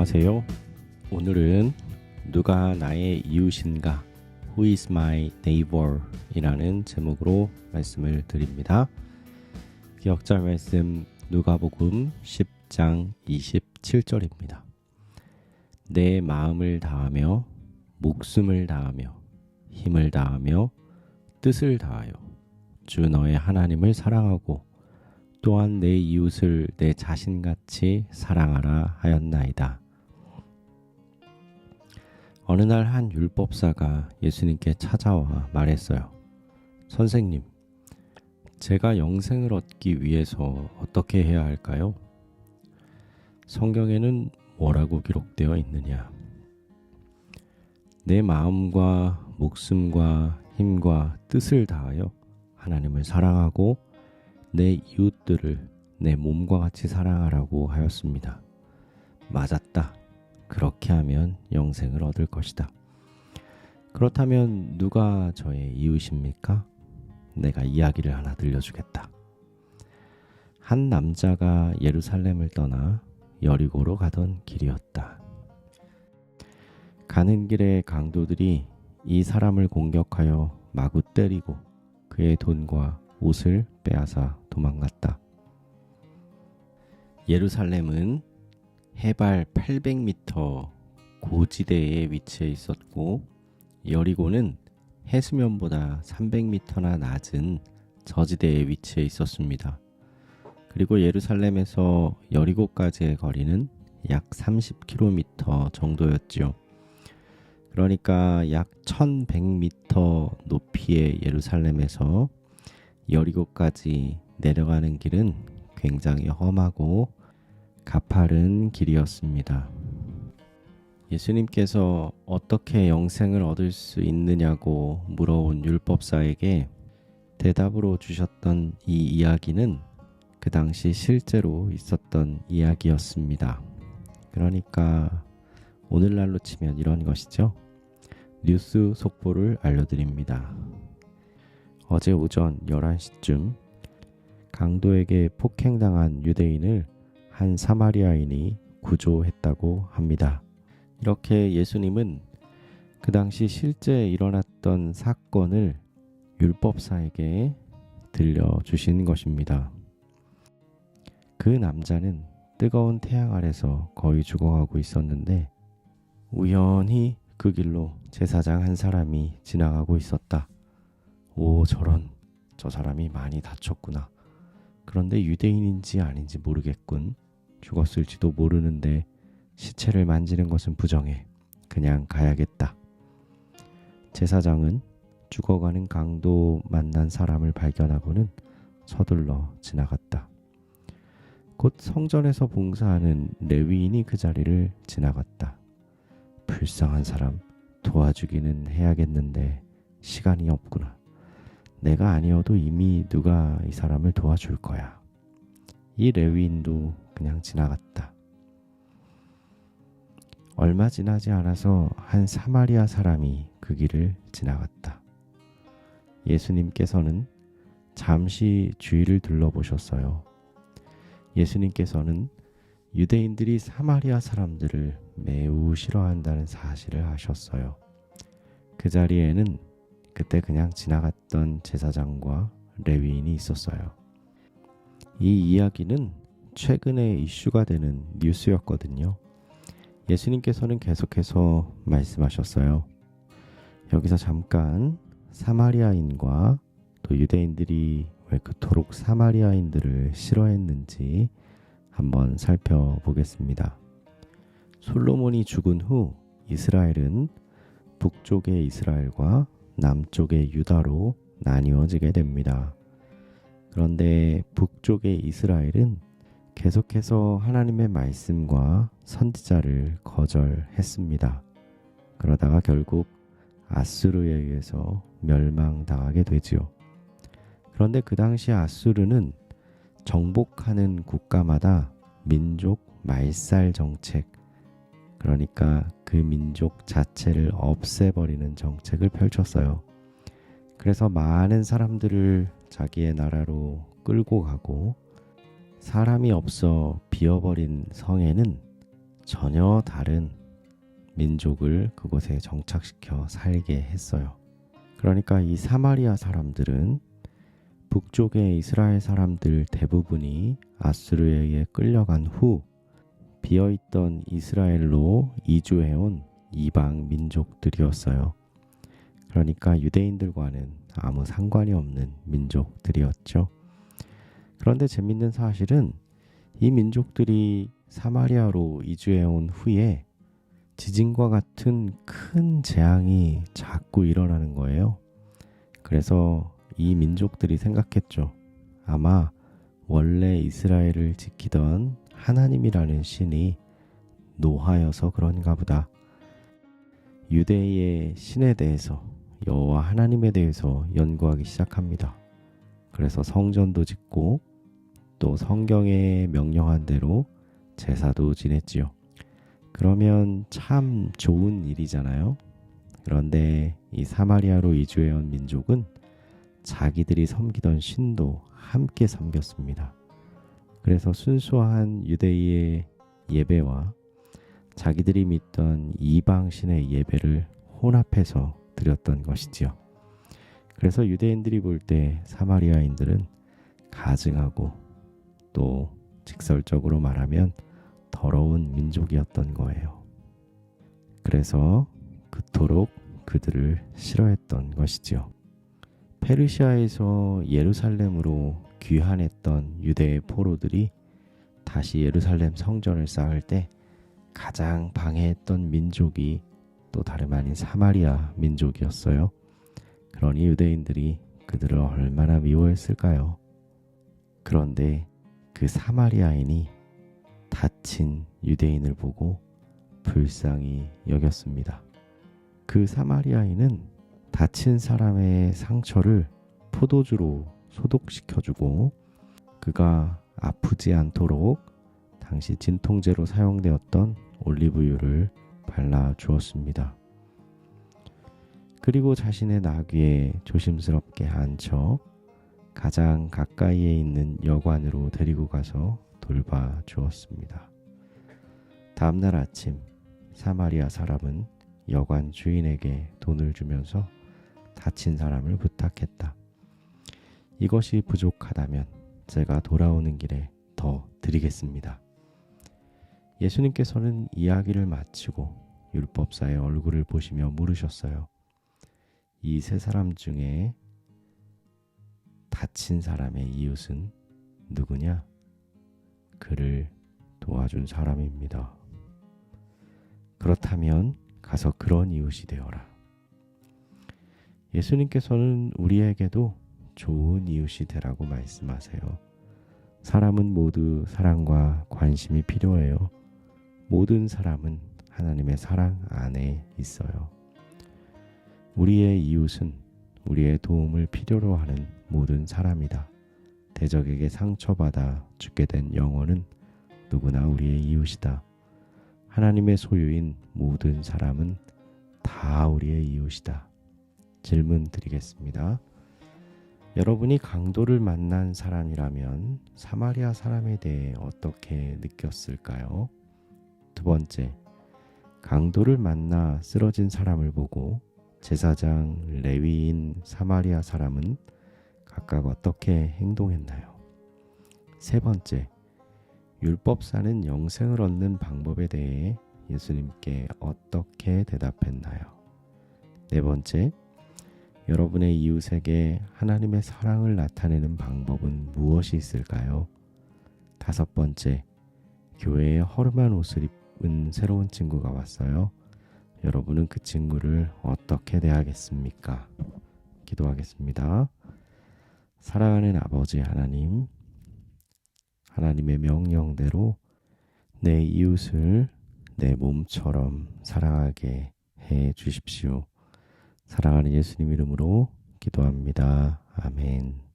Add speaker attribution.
Speaker 1: 안녕하세요. 오늘은 누가 나의 이웃인가? Who is my neighbor? 이라는 제목으로 말씀을 드립니다. 기억잘 말씀 누가복음 10장 27절입니다. 내 마음을 다하며 목숨을 다하며 힘을 다하며 뜻을 다하여 주 너의 하나님을 사랑하고 또한 내 이웃을 내 자신같이 사랑하라 하였나이다. 어느 날 한 율법사가 예수님께 찾아와 말했어요. 선생님, 제가 영생을 얻기 위해서 어떻게 해야 할까요? 성경에는 뭐라고 기록되어 있느냐? 내 마음과 목숨과 힘과 뜻을 다하여 하나님을 사랑하고 내 이웃들을 내 몸과 같이 사랑하라고 하였습니다. 맞았다. 그렇게 하면 영생을 얻을 것이다. 그렇다면 누가 저의 이웃입니까? 내가 이야기를 하나 들려주겠다. 한 남자가 예루살렘을 떠나 여리고로 가던 길이었다. 가는 길에 강도들이 이 사람을 공격하여 마구 때리고 그의 돈과 옷을 빼앗아 도망갔다. 예루살렘은 해발 800m 고지대에 위치해 있었고 여리고는 해수면보다 300m나 낮은 저지대에 위치해 있었습니다. 그리고 예루살렘에서 여리고까지의 거리는 약 30km 정도였지요. 그러니까 약 1100m 높이의 예루살렘에서 여리고까지 내려가는 길은 굉장히 험하고 가파른 길이었습니다. 예수님께서 어떻게 영생을 얻을 수 있느냐고 물어온 율법사에게 대답으로 주셨던 이 이야기는 그 당시 실제로 있었던 이야기였습니다. 그러니까 오늘날로 치면 이런 것이죠. 뉴스 속보를 알려드립니다. 어제 오전 11시쯤 강도에게 폭행당한 유대인을 한 사마리아인이 구조했다고 합니다. 이렇게 예수님은 그 당시 실제 일어났던 사건을 율법사에게 들려주신 것입니다. 그 남자는 뜨거운 태양 아래서 거의 죽어가고 있었는데 우연히 그 길로 제사장 한 사람이 지나가고 있었다. 오, 저런, 저 사람이 많이 다쳤구나. 그런데 유대인인지 아닌지 모르겠군. 죽었을지도 모르는데 시체를 만지는 것은 부정해. 그냥 가야겠다. 제사장은 죽어가는 강도 만난 사람을 발견하고는 서둘러 지나갔다. 곧 성전에서 봉사하는 레위인이 그 자리를 지나갔다. 불쌍한 사람 도와주기는 해야겠는데 시간이 없구나. 내가 아니어도 이미 누가 이 사람을 도와줄 거야. 이 레위인도 그냥 지나갔다. 얼마 지나지 않아서 한 사마리아 사람이 그 길을 지나갔다. 예수님께서는 잠시 주위를 둘러보셨어요. 예수님께서는 유대인들이 사마리아 사람들을 매우 싫어한다는 사실을 아셨어요. 그 자리에는 그때 그냥 지나갔던 제사장과 레위인이 있었어요. 이 이야기는 최근에 이슈가 되는 뉴스였거든요. 예수님께서는 계속해서 말씀하셨어요. 여기서 잠깐 사마리아인과 또 유대인들이 왜 그토록 사마리아인들을 싫어했는지 한번 살펴보겠습니다. 솔로몬이 죽은 후 이스라엘은 북쪽의 이스라엘과 남쪽의 유다로 나뉘어지게 됩니다. 그런데 북쪽의 이스라엘은 계속해서 하나님의 말씀과 선지자를 거절했습니다. 그러다가 결국 아수르에 의해서 멸망당하게 되지요. 그런데 그 당시 아수르는 정복하는 국가마다 민족 말살 정책, 그러니까 그 민족 자체를 없애버리는 정책을 펼쳤어요. 그래서 많은 사람들을 자기의 나라로 끌고 가고 사람이 없어 비어버린 성에는 전혀 다른 민족을 그곳에 정착시켜 살게 했어요. 그러니까 이 사마리아 사람들은 북쪽의 이스라엘 사람들 대부분이 아수르에 의해 끌려간 후 비어있던 이스라엘로 이주해온 이방 민족들이었어요. 그러니까 유대인들과는 아무 상관이 없는 민족들이었죠. 그런데 재밌는 사실은 이 민족들이 사마리아로 이주해온 후에 지진과 같은 큰 재앙이 자꾸 일어나는 거예요. 그래서 이 민족들이 생각했죠. 아마 원래 이스라엘을 지키던 하나님이라는 신이 노하여서 그런가 보다. 유대의 신에 대해서, 여호와 하나님에 대해서 연구하기 시작합니다. 그래서 성전도 짓고 또 성경에 명령한 대로 제사도 지냈지요. 그러면 참 좋은 일이잖아요. 그런데 이 사마리아로 이주해온 민족은 자기들이 섬기던 신도 함께 섬겼습니다. 그래서 순수한 유대의 예배와 자기들이 믿던 이방신의 예배를 혼합해서 드렸던 것이지요. 그래서 유대인들이 볼 때 사마리아인들은 가증하고 또 직설적으로 말하면 더러운 민족이었던 거예요. 그래서 그토록 그들을 싫어했던 것이지요. 페르시아에서 예루살렘으로 귀환했던 유대의 포로들이 다시 예루살렘 성전을 쌓을 때 가장 방해했던 민족이 또 다름 아닌 사마리아 민족이었어요. 그러니 유대인들이 그들을 얼마나 미워했을까요? 그런데 그 사마리아인이 다친 유대인을 보고 불쌍히 여겼습니다. 그 사마리아인은 다친 사람의 상처를 포도주로 소독시켜주고 그가 아프지 않도록 당시 진통제로 사용되었던 올리브유를 발라주었습니다. 그리고 자신의 나귀에 조심스럽게 앉혀 가장 가까이에 있는 여관으로 데리고 가서 돌봐주었습니다. 다음날 아침 사마리아 사람은 여관 주인에게 돈을 주면서 다친 사람을 부탁했다. 이것이 부족하다면 제가 돌아오는 길에 더 드리겠습니다. 예수님께서는 이야기를 마치고 율법사의 얼굴을 보시며 물으셨어요. 이 세 사람 중에 다친 사람의 이웃은 누구냐? 그를 도와준 사람입니다. 그렇다면 가서 그런 이웃이 되어라. 예수님께서는 우리에게도 좋은 이웃이 되라고 말씀하세요. 사람은 모두 사랑과 관심이 필요해요. 모든 사람은 하나님의 사랑 안에 있어요. 우리의 이웃은 우리의 도움을 필요로 하는 모든 사람이다. 대적에게 상처받아 죽게 된 영혼은 누구나 우리의 이웃이다. 하나님의 소유인 모든 사람은 다 우리의 이웃이다. 질문 드리겠습니다. 여러분이 강도를 만난 사람이라면 사마리아 사람에 대해 어떻게 느꼈을까요? 두 번째, 강도를 만나 쓰러진 사람을 보고 제사장, 레위인, 사마리아 사람은 각각 어떻게 행동했나요? 세 번째, 율법사는 영생을 얻는 방법에 대해 예수님께 어떻게 대답했나요? 네 번째, 여러분의 이웃에게 하나님의 사랑을 나타내는 방법은 무엇이 있을까요? 다섯 번째, 교회에 허름한 옷을 입은 새로운 친구가 왔어요. 여러분은 그 친구를 어떻게 대하겠습니까? 기도하겠습니다. 사랑하는 아버지 하나님, 하나님의 명령대로 내 이웃을 내 몸처럼 사랑하게 해 주십시오. 사랑하는 예수님 이름으로 기도합니다. 아멘.